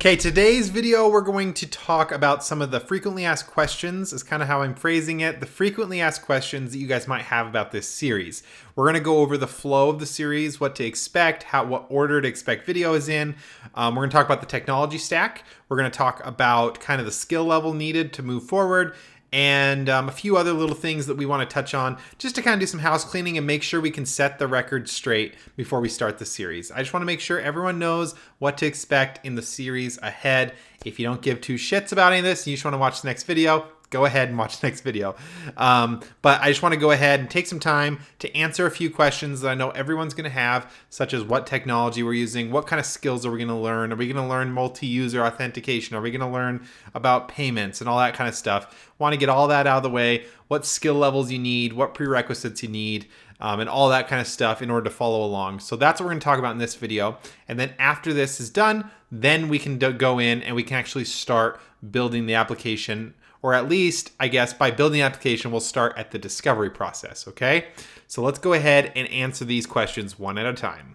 Okay, today's video we're going to talk about some of the frequently asked questions, is kind of how I'm phrasing it, the frequently asked questions that you guys might have about this series. We're going to go over the flow of the series, what to expect, what order to expect videos in. We're going to talk about the technology stack. We're going to talk about kind of the skill level needed to move forward, and a few other little things that we want to touch on just to kind of do some house cleaning and make sure we can set the record straight before we start the series. I just want to make sure everyone knows what to expect in the series ahead. If you don't give two shits about any of this and you just want to watch the next video, go ahead and watch the next video. But I just want to go ahead and take some time to answer a few questions that I know everyone's going to have, such as what technology we're using, what kind of skills are we going to learn, are we going to learn multi-user authentication, are we going to learn about payments and all that kind of stuff. Want to get all that out of the way, what skill levels you need, what prerequisites you need, and all that kind of stuff in order to follow along. So that's what we're going to talk about in this video. And then after this is done, then we can go in and we can actually start building the application. Or at least, I guess, by building the application, we'll start at the discovery process, okay? So let's go ahead and answer these questions one at a time.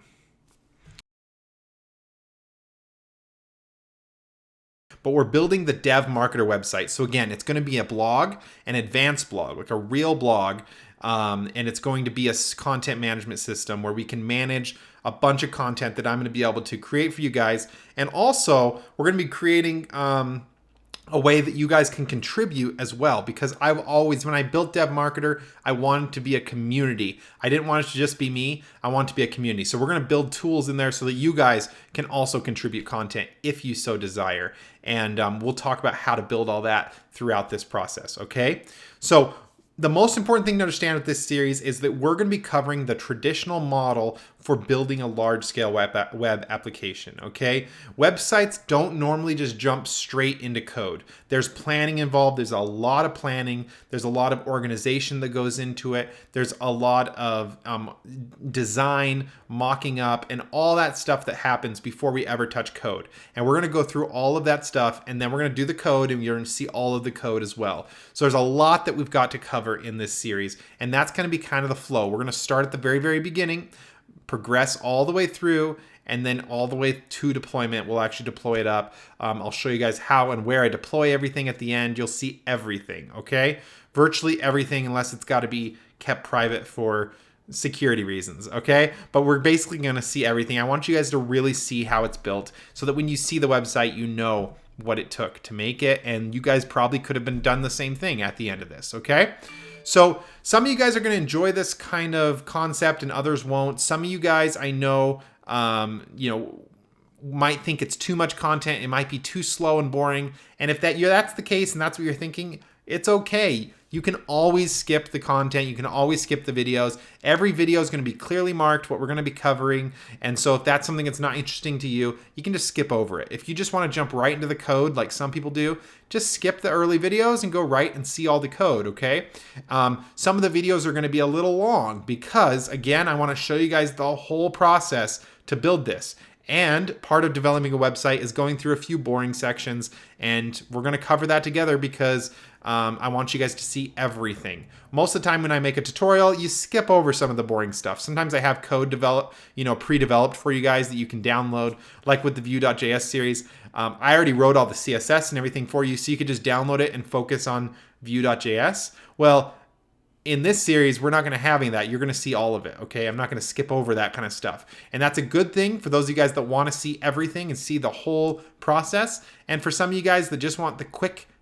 But we're building the Dev Marketer website. So again, it's gonna be a blog, an advanced blog, like a real blog, and it's going to be a content management system where we can manage a bunch of content that I'm gonna be able to create for you guys. And also, we're gonna be creating a way that you guys can contribute as well, because I've always, when I built Dev Marketer, I wanted to be a community. I didn't want it to just be me. I want it to be a community. So we're going to build tools in there so that you guys can also contribute content if you so desire. And we'll talk about how to build all that throughout this process. Okay. So the most important thing to understand with this series is that we're going to be covering the traditional model for building a large-scale web application, okay? Websites don't normally just jump straight into code. There's planning involved. There's a lot of planning. There's a lot of organization that goes into it. There's a lot of design, mocking up, and all that stuff that happens before we ever touch code. And we're going to go through all of that stuff, and then we're going to do the code, and you're going to see all of the code as well. So there's a lot that we've got to cover in this series, and that's going to be kind of the flow. We're going to start at the very, very beginning, progress all the way through, and then all the way to deployment. We'll actually deploy it up. I'll show you guys how and where I deploy everything at the end. You'll see everything, okay? Virtually everything, unless it's got to be kept private for security reasons, okay? But we're basically going to see everything. I want you guys to really see how it's built so that when you see the website, you know what it took to make it, and you guys probably could have been done the same thing at the end of this, okay? So some of you guys are going to enjoy this kind of concept and others won't. Some of you guys, I know, might think it's too much content. It might be too slow and boring. And if that's the case and that's what you're thinking, it's okay. You can always skip the content. You can always skip the videos. Every video is going to be clearly marked what we're going to be covering. And so if that's something that's not interesting to you, you can just skip over it. If you just want to jump right into the code like some people do, just skip the early videos and go right and see all the code, okay? Some of the videos are going to be a little long because, again, I want to show you guys the whole process to build this. And part of developing a website is going through a few boring sections, and we're going to cover that together because I want you guys to see everything. Most of the time when I make a tutorial, you skip over some of the boring stuff. Sometimes I have code pre-developed for you guys that you can download, like with the Vue.js series. I already wrote all the CSS and everything for you, so you could just download it and focus on Vue.js. Well, in this series, we're not going to have any of that. You're going to see all of it, okay? I'm not going to skip over that kind of stuff. And that's a good thing for those of you guys that want to see everything and see the whole process. And for some of you guys that just want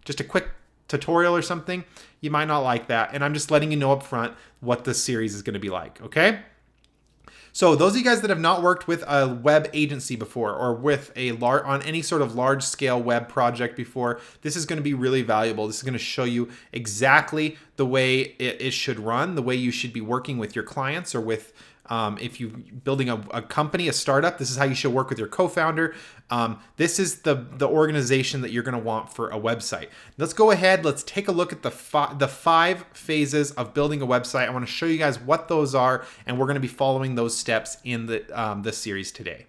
just a quick tutorial or something, you might not like that. And I'm just letting you know up front what this series is going to be like, okay? So those of you guys that have not worked with a web agency before or with on any sort of large scale web project before, this is going to be really valuable. This is going to show you exactly the way it should run, the way you should be working with your clients or with if you're building a company, a startup, this is how you should work with your co-founder. This is the organization that you're going to want for a website. Let's go ahead. Let's take a look at the five phases of building a website. I want to show you guys what those are, and we're going to be following those steps in this series today.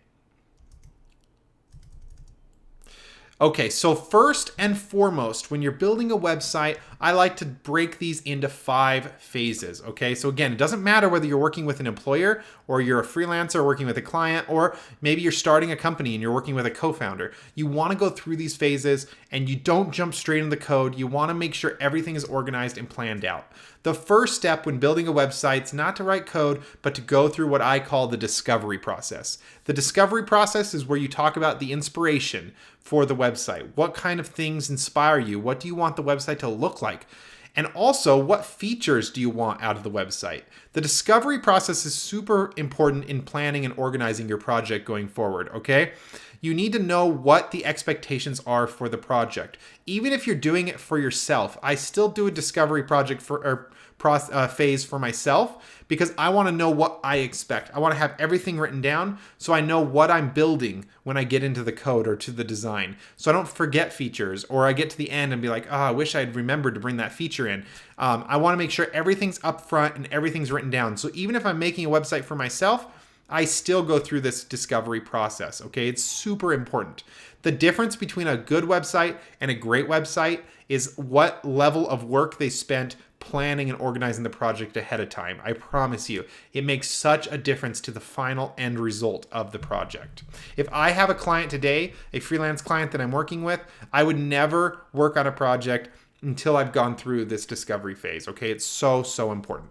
Okay, so first and foremost, when you're building a website, I like to break these into 5 phases. Okay, so again, it doesn't matter whether you're working with an employer or you're a freelancer working with a client, or maybe you're starting a company and you're working with a co-founder. You want to go through these phases and you don't jump straight into the code. You want to make sure everything is organized and planned out. The first step when building a website is not to write code, but to go through what I call the discovery process. The discovery process is where you talk about the inspiration for the website. What kind of things inspire you? What do you want the website to look like? And also, what features do you want out of the website? The discovery process is super important in planning and organizing your project going forward, okay? You need to know what the expectations are for the project. Even if you're doing it for yourself, I still do a discovery project phase for myself because I want to know what I expect. I want to have everything written down so I know what I'm building when I get into the code or to the design. So I don't forget features or I get to the end and be like, oh, I wish I'd remembered to bring that feature in. I want to make sure everything's up front and everything's written down. So even if I'm making a website for myself, I still go through this discovery process, okay? It's super important. The difference between a good website and a great website is what level of work they spent planning and organizing the project ahead of time. I promise you, it makes such a difference to the final end result of the project. If I have a client today, a freelance client that I'm working with, I would never work on a project until I've gone through this discovery phase, okay? It's so, so important.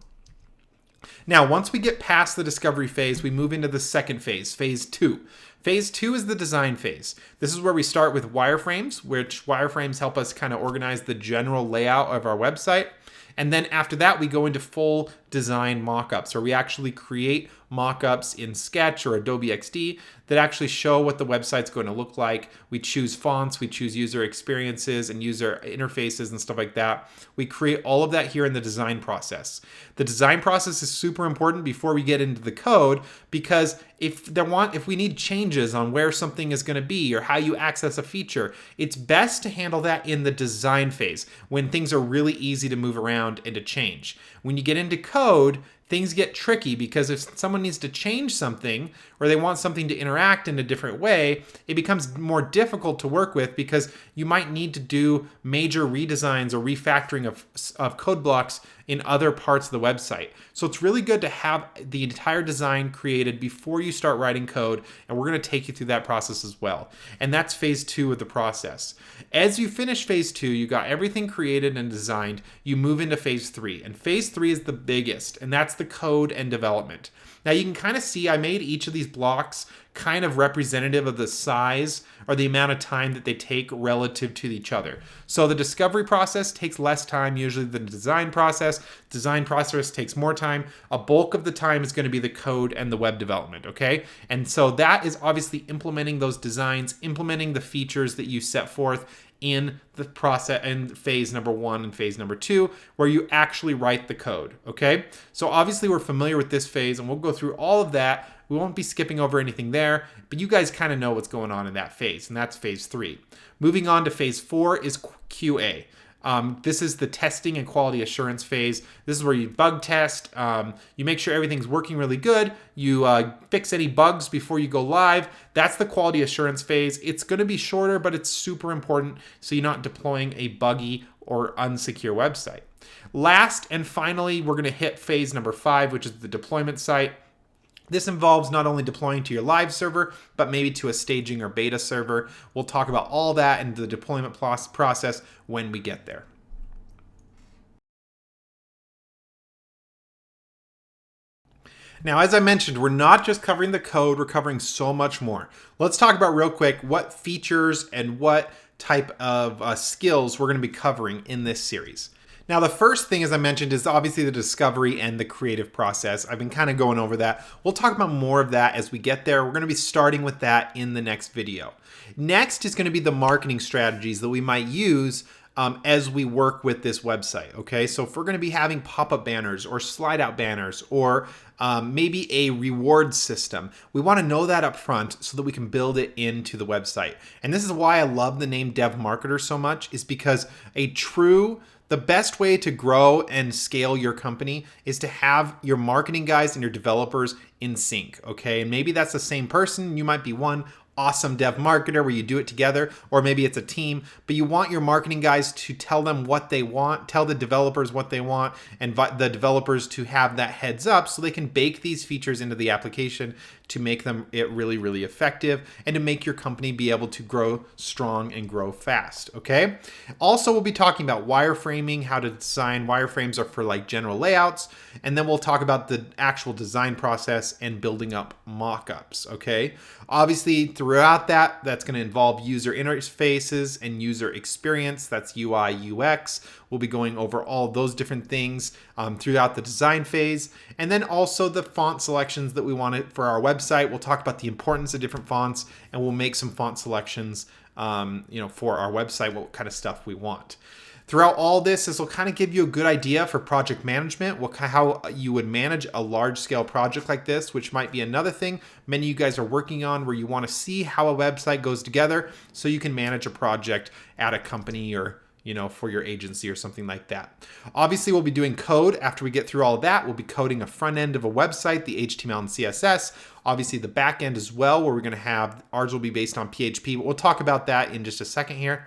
Now, once we get past the discovery phase, we move into the second phase, phase 2. Phase 2 is the design phase. This is where we start with wireframes, which wireframes help us kind of organize the general layout of our website. And then after that, we go into full design mockups, where we actually create mockups in Sketch or Adobe XD that actually show what the website's going to look like. We choose fonts, we choose user experiences and user interfaces and stuff like that. We create all of that here in the design process. The design process is super important before we get into the code, because if we need changes on where something is going to be or how you access a feature, it's best to handle that in the design phase when things are really easy to move around and to change. When you get into code, things get tricky, because if someone needs to change something or they want something to interact in a different way, it becomes more difficult to work with, because you might need to do major redesigns or refactoring of code blocks in other parts of the website. So it's really good to have the entire design created before you start writing code, and we're going to take you through that process as well. And that's phase 2 of the process. As you finish phase 2, you got everything created and designed, you move into phase 3. And phase 3 is the biggest, and that's the code and development. Now you can kind of see I made each of these blocks kind of representative of the size or the amount of time that they take relative to each other. So the discovery process takes less time usually than the design process. Design process takes more time. A bulk of the time is going to be the code and the web development, okay? And so that is obviously implementing those designs, implementing the features that you set forth in the process in phase number 1 and phase number 2, where you actually write the code, okay? So obviously we're familiar with this phase, and we'll go through all of that. We won't be skipping over anything there, but you guys kind of know what's going on in that phase, and that's phase 3. Moving on to phase 4 is QA. This is the testing and quality assurance phase. This is where you bug test. You make sure everything's working really good. You fix any bugs before you go live. That's the quality assurance phase. It's going to be shorter, but it's super important so you're not deploying a buggy or unsecure website. Last and finally, we're going to hit phase number 5, which is the deployment site. This involves not only deploying to your live server, but maybe to a staging or beta server. We'll talk about all that in the deployment process when we get there. Now, as I mentioned, we're not just covering the code, we're covering so much more. Let's talk about real quick what features and what type of skills we're going to be covering in this series. Now, the first thing, as I mentioned, is obviously the discovery and the creative process. I've been kind of going over that. We'll talk about more of that as we get there. We're going to be starting with that in the next video. Next is going to be the marketing strategies that we might use as we work with this website, okay? So if we're going to be having pop-up banners or slide-out banners or maybe a reward system, we want to know that up front so that we can build it into the website. And this is why I love the name Dev Marketer so much, is because the best way to grow and scale your company is to have your marketing guys and your developers in sync, okay? And maybe that's the same person. You might be one. awesome dev marketer where you do it together, or maybe it's a team, but you want your marketing guys to tell them what they want, tell the developers what they want, and the developers to have that heads up so they can bake these features into the application to make them really, really effective and to make your company be able to grow strong and grow fast, okay? Also, we'll be talking about wireframing, how to design wireframes are for like general layouts, and then we'll talk about the actual design process and building up mock-ups, okay? Obviously, throughout that's going to involve user interfaces and user experience. That's UI, UX. We'll be going over all those different things throughout the design phase. And then also the font selections that we wanted for our website. We'll talk about the importance of different fonts, and we'll make some font selections for our website, what kind of stuff we want. Throughout all this will kind of give you a good idea for project management, how you would manage a large-scale project like this, which might be another thing many of you guys are working on, where you want to see how a website goes together so you can manage a project at a company or for your agency or something like that. Obviously, we'll be doing code. After we get through all of that, we'll be coding a front end of a website, the HTML and CSS. Obviously, the back end as well, where we're going to have, ours will be based on PHP, but we'll talk about that in just a second here.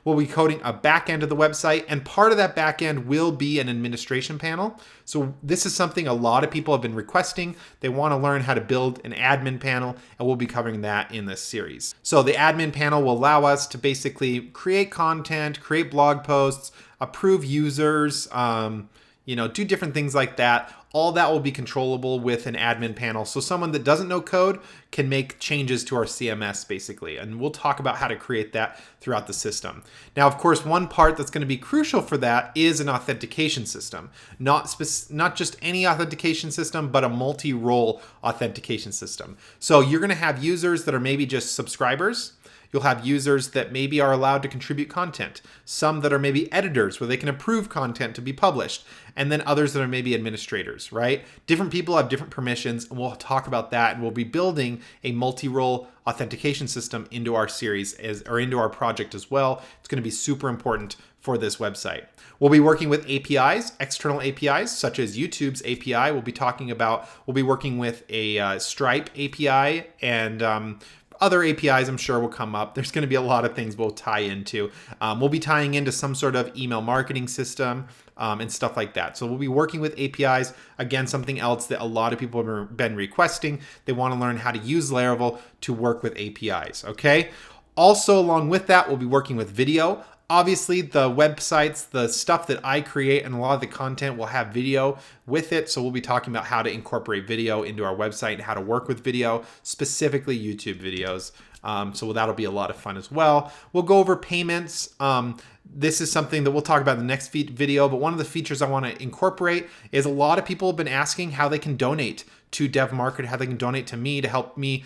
We'll be coding a back end of the website, and part of that back end will be an administration panel. So this is something a lot of people have been requesting. They want to learn how to build an admin panel, and we'll be covering that in this series. So the admin panel will allow us to basically create content, create blog posts, approve users, do different things like that. All that will be controllable with an admin panel. So someone that doesn't know code can make changes to our CMS basically. And we'll talk about how to create that throughout the system. Now, of course, one part that's going to be crucial for that is an authentication system. Not just any authentication system, but a multi-role authentication system. So you're going to have users that are maybe just subscribers. You'll have users that maybe are allowed to contribute content, some that are maybe editors where they can approve content to be published, and then others that are maybe administrators, right? Different people have different permissions, and we'll talk about that, and we'll be building a multi-role authentication system into our series or into our project as well. It's going to be super important for this website. We'll be working with APIs, external APIs, such as YouTube's API. We'll be working with a Stripe API and other APIs I'm sure will come up. There's going to be a lot of things we'll tie into. We'll be tying into some sort of email marketing system and stuff like that. So we'll be working with APIs. Again, something else that a lot of people have been requesting. They want to learn how to use Laravel to work with APIs, okay? Also, along with that, we'll be working with video. Obviously, the websites, the stuff that I create, and a lot of the content will have video with it. So we'll be talking about how to incorporate video into our website and how to work with video, specifically YouTube videos. So that'll be a lot of fun as well. We'll go over payments. This is something that we'll talk about in the next video, but one of the features I want to incorporate is a lot of people have been asking how they can donate to DevMarket, how they can donate to me to help me,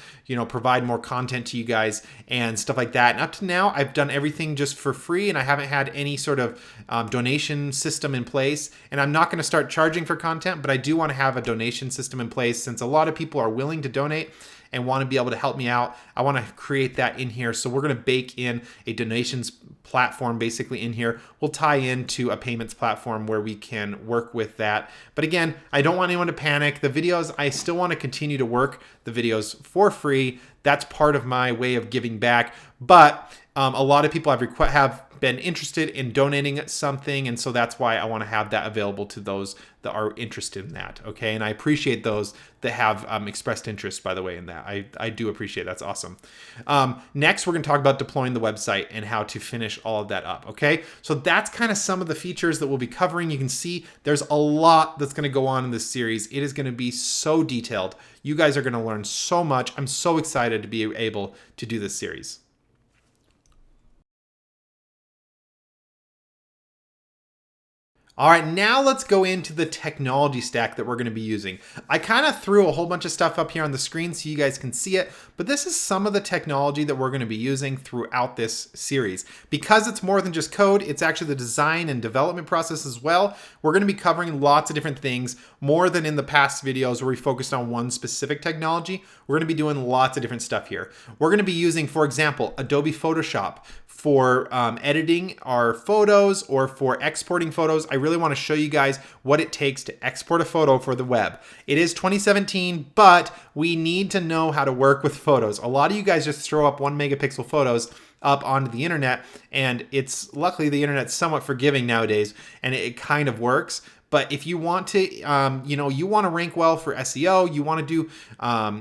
provide more content to you guys and stuff like that. And up to now, I've done everything just for free, and I haven't had any sort of donation system in place. And I'm not going to start charging for content, but I do want to have a donation system in place since a lot of people are willing to donate and want to be able to help me out. I want to create that in here. So we're going to bake in a donations platform basically in here. We'll tie into a payments platform where we can work with that. But again, I don't want anyone to panic. The videos, I still want to continue to work the videos for free. That's part of my way of giving back. But a lot of people have been interested in donating something, and so that's why I want to have that available to those that are interested in that, okay? And I appreciate those that have expressed interest, by the way, in that. I do appreciate it. That's awesome. Next, we're going to talk about deploying the website and how to finish all of that up, okay? So that's kind of some of the features that we'll be covering. You can see there's a lot that's going to go on in this series. It is going to be so detailed. You guys are going to learn so much. I'm so excited to be able to do this series. All right, now let's go into the technology stack that we're going to be using. I kind of threw a whole bunch of stuff up here on the screen so you guys can see it, but this is some of the technology that we're going to be using throughout this series. Because it's more than just code, it's actually the design and development process as well. We're going to be covering lots of different things, more than in the past videos where we focused on one specific technology. We're going to be doing lots of different stuff here. We're going to be using, for example, Adobe Photoshop for editing our photos or for exporting photos. I really want to show you guys what it takes to export a photo for the web. It is 2017, but we need to know how to work with photos. A lot of you guys just throw up 1 megapixel photos up onto the internet, and it's luckily the internet's somewhat forgiving nowadays, and it kind of works. But if you want to, you want to rank well for SEO, you want to do,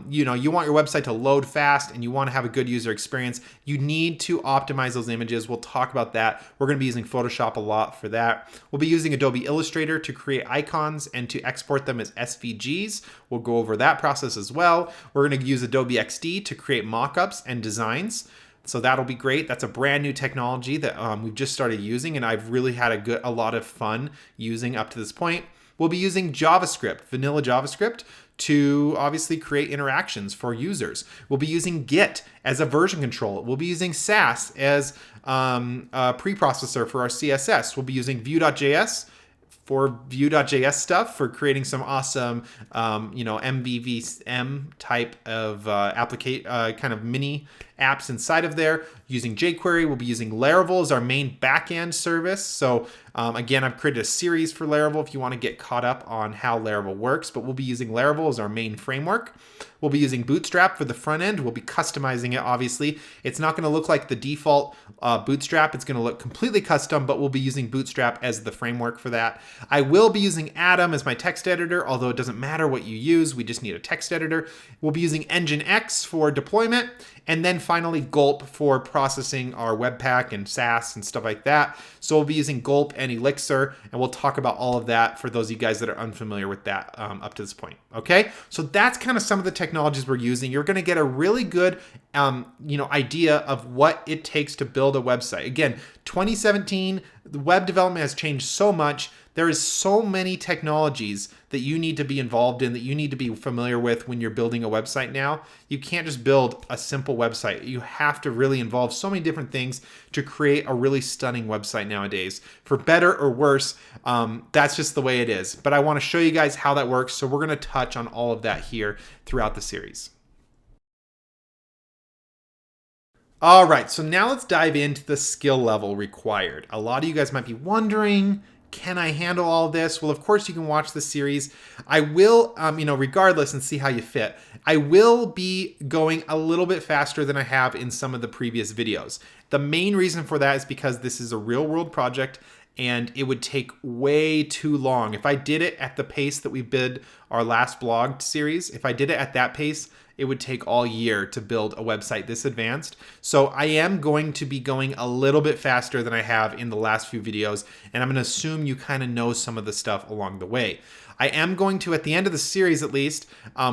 you want your website to load fast and you want to have a good user experience, you need to optimize those images. We'll talk about that. We're going to be using Photoshop a lot for that. We'll be using Adobe Illustrator to create icons and to export them as SVGs. We'll go over that process as well. We're going to use Adobe XD to create mockups and designs. So that'll be great. That's a brand new technology that we've just started using, and I've really had a lot of fun using up to this point. We'll be using JavaScript, vanilla JavaScript, to obviously create interactions for users. We'll be using Git as a version control. We'll be using sass as a preprocessor for our CSS. We'll be using Vue.js for Vue.js stuff, for creating some awesome, MVVM type of kind of mini apps inside of there. Using jQuery, we'll be using Laravel as our main backend service. So again, I've created a series for Laravel if you want to get caught up on how Laravel works, but we'll be using Laravel as our main framework. We'll be using Bootstrap for the front end. We'll be customizing it, obviously. It's not going to look like the default Bootstrap. It's going to look completely custom, but we'll be using Bootstrap as the framework for that. I will be using Atom as my text editor, although it doesn't matter what you use. We just need a text editor. We'll be using Nginx for deployment. And then finally, Gulp for processing our Webpack and sass and stuff like that. So we'll be using Gulp and Elixir, and we'll talk about all of that for those of you guys that are unfamiliar with that up to this point. Okay, so that's kind of some of the technologies we're using. You're going to get a really good idea of what it takes to build a website. Again, 2017, the web development has changed so much. There is so many technologies that you need to be involved in, that you need to be familiar with when you're building a website now. You can't just build a simple website. You have to really involve so many different things to create a really stunning website nowadays. For better or worse, that's just the way it is. But I want to show you guys how that works. So we're going to touch on all of that here throughout the series. All right, so now let's dive into the skill level required. A lot of you guys might be wondering, can I handle all this? Well, of course you can watch the series. I will, regardless, and see how you fit. I will be going a little bit faster than I have in some of the previous videos. The main reason for that is because this is a real world project and it would take way too long. If I did it at the pace that we did our last blog series, if I did it at that pace, it would take all year to build a website this advanced. So I am going to be going a little bit faster than I have in the last few videos, and I'm going to assume you kind of know some of the stuff along the way. I am going to, at the end of the series at least,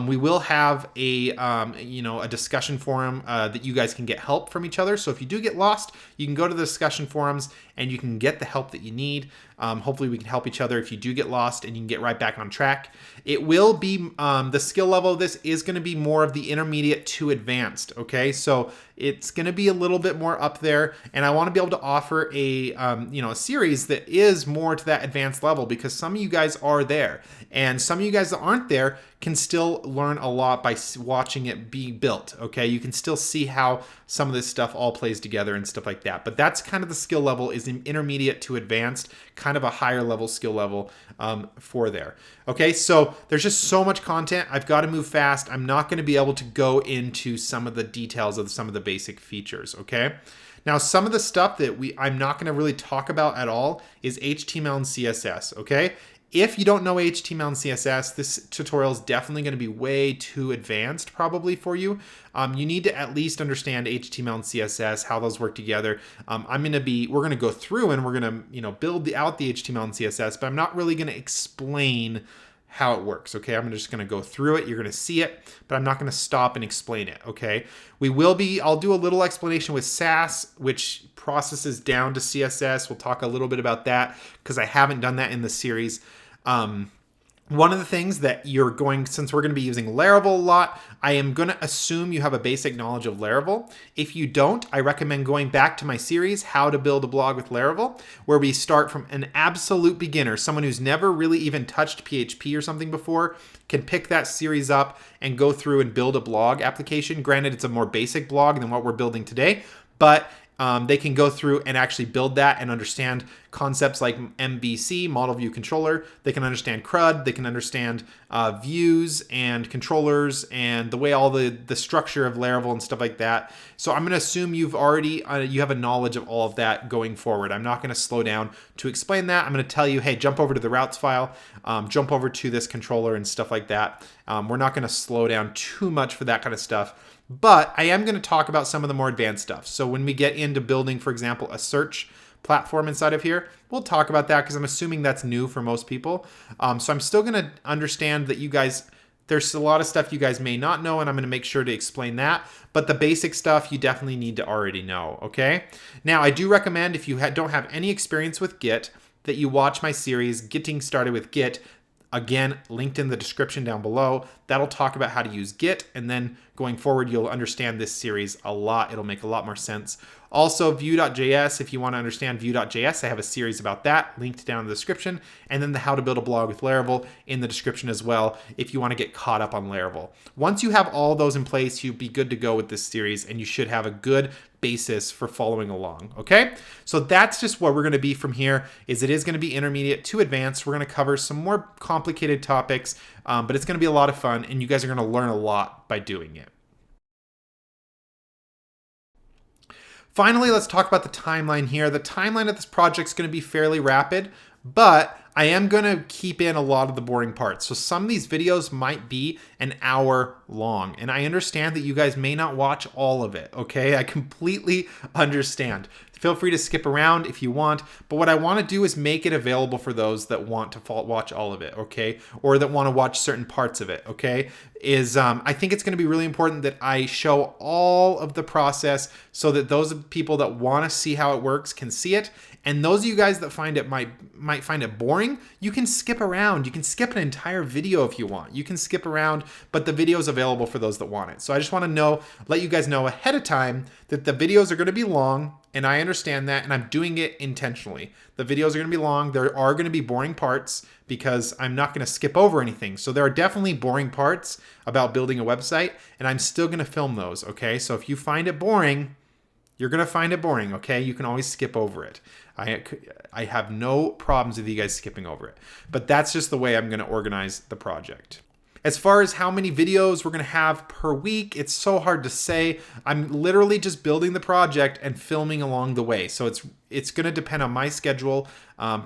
we will have a discussion forum that you guys can get help from each other. So if you do get lost, you can go to the discussion forums and you can get the help that you need. Hopefully we can help each other if you do get lost and you can get right back on track. It will be, the skill level of this is going to be more of the intermediate to advanced, okay? So it's going to be a little bit more up there, and I want to be able to offer a series that is more to that advanced level, because some of you guys are there, and some of you guys that aren't there can still learn a lot by watching it be built, okay? You can still see how some of this stuff all plays together and stuff like that. But that's kind of the skill level, is an intermediate to advanced, kind of a higher level skill level for there. Okay, so there's just so much content. I've got to move fast. I'm not going to be able to go into some of the details of some of the basic features, okay? Now, some of the stuff that I'm not going to really talk about at all is HTML and CSS, okay? If you don't know HTML and CSS, this tutorial is definitely going to be way too advanced probably for you. You need to at least understand HTML and CSS, how those work together. We're going to go through and we're going to, build out the HTML and CSS, but I'm not really going to explain how it works, okay? I'm just going to go through it. You're going to see it, but I'm not going to stop and explain it, okay? I'll do a little explanation with sass, which processes down to CSS. We'll talk a little bit about that because I haven't done that in the series. One of the things that since we're going to be using Laravel a lot, I am going to assume you have a basic knowledge of Laravel. If you don't, I recommend going back to my series, How to Build a Blog with Laravel, where we start from an absolute beginner. Someone who's never really even touched PHP or something before can pick that series up and go through and build a blog application. Granted, it's a more basic blog than what we're building today, but they can go through and actually build that and understand concepts like MVC, Model View Controller. They can understand CRUD. They can understand views and controllers and the way all the structure of Laravel and stuff like that. So I'm going to assume you've already, you have a knowledge of all of that going forward. I'm not going to slow down to explain that. I'm going to tell you, hey, jump over to the routes file, jump over to this controller and stuff like that. We're not going to slow down too much for that kind of stuff. But I am going to talk about some of the more advanced stuff. So when we get into building, for example, a search platform inside of here, we'll talk about that because I'm assuming that's new for most people. So I'm still going to understand that you guys, there's a lot of stuff you guys may not know, and I'm going to make sure to explain that. But the basic stuff you definitely need to already know, okay? Now, I do recommend if you don't have any experience with Git, that you watch my series, Getting Started with Git. Again, linked in the description down below. That'll talk about how to use Git, and then going forward, you'll understand this series a lot. It'll make a lot more sense. Also, Vue.js, if you want to understand Vue.js, I have a series about that linked down in the description, and then the how to build a blog with Laravel in the description as well if you want to get caught up on Laravel. Once you have all those in place, you'll be good to go with this series, and you should have a good basis for following along, okay? So that's just what we're going to be from here. It is going to be intermediate to advanced. We're going to cover some more complicated topics, but it's going to be a lot of fun, and you guys are going to learn a lot by doing it. Finally, let's talk about the timeline here. The timeline of this project is going to be fairly rapid, but I am going to keep in a lot of the boring parts. So some of these videos might be an hour long, and I understand that you guys may not watch all of it, okay? I completely understand. Feel free to skip around if you want, but what I want to do is make it available for those that want to watch all of it, okay? Or that want to watch certain parts of it, okay? I think it's going to be really important that I show all of the process so that those people that want to see how it works can see it. And those of you guys that find it might find it boring, you can skip around. You can skip an entire video if you want. You can skip around, but the video is available for those that want it. So I just want to let you guys know ahead of time that the videos are going to be long, and I understand that, and I'm doing it intentionally. The videos are going to be long. There are going to be boring parts because I'm not going to skip over anything. So there are definitely boring parts about building a website, and I'm still going to film those, okay? So if you find it boring, you're going to find it boring, okay? You can always skip over it. I have no problems with you guys skipping over it. But that's just the way I'm going to organize the project. As far as how many videos we're going to have per week, it's so hard to say. I'm literally just building the project and filming along the way. So it's going to depend on my schedule.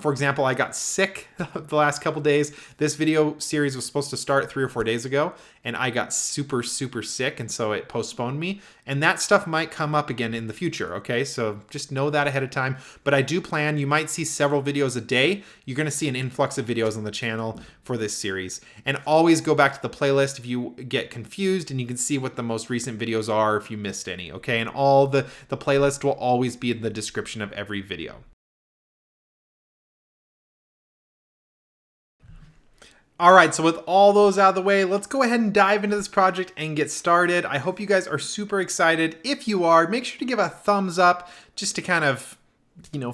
For example, I got sick the last couple days. This video series was supposed to start 3 or 4 days ago, and I got super, super sick, and so it postponed me. And that stuff might come up again in the future, okay? So just know that ahead of time. But I do plan, you might see several videos a day. You're going to see an influx of videos on the channel for this series. And always go back to the playlist if you get confused, and you can see what the most recent videos are if you missed any, okay? And all the playlist will always be in the description of every video. All right, so with all those out of the way, let's go ahead and dive into this project and get started. I hope you guys are super excited. If you are, make sure to give a thumbs up just to kind of,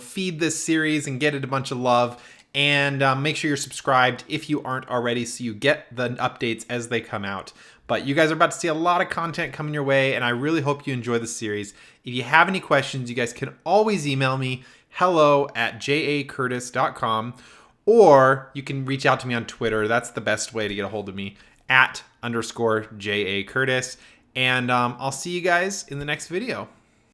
feed this series and get it a bunch of love. And make sure you're subscribed if you aren't already so you get the updates as they come out. But you guys are about to see a lot of content coming your way, and I really hope you enjoy the series. If you have any questions, you guys can always email me, hello@jacurtis.com. Or you can reach out to me on Twitter. That's the best way to get a hold of me, @_JACurtis. And I'll see you guys in the next video.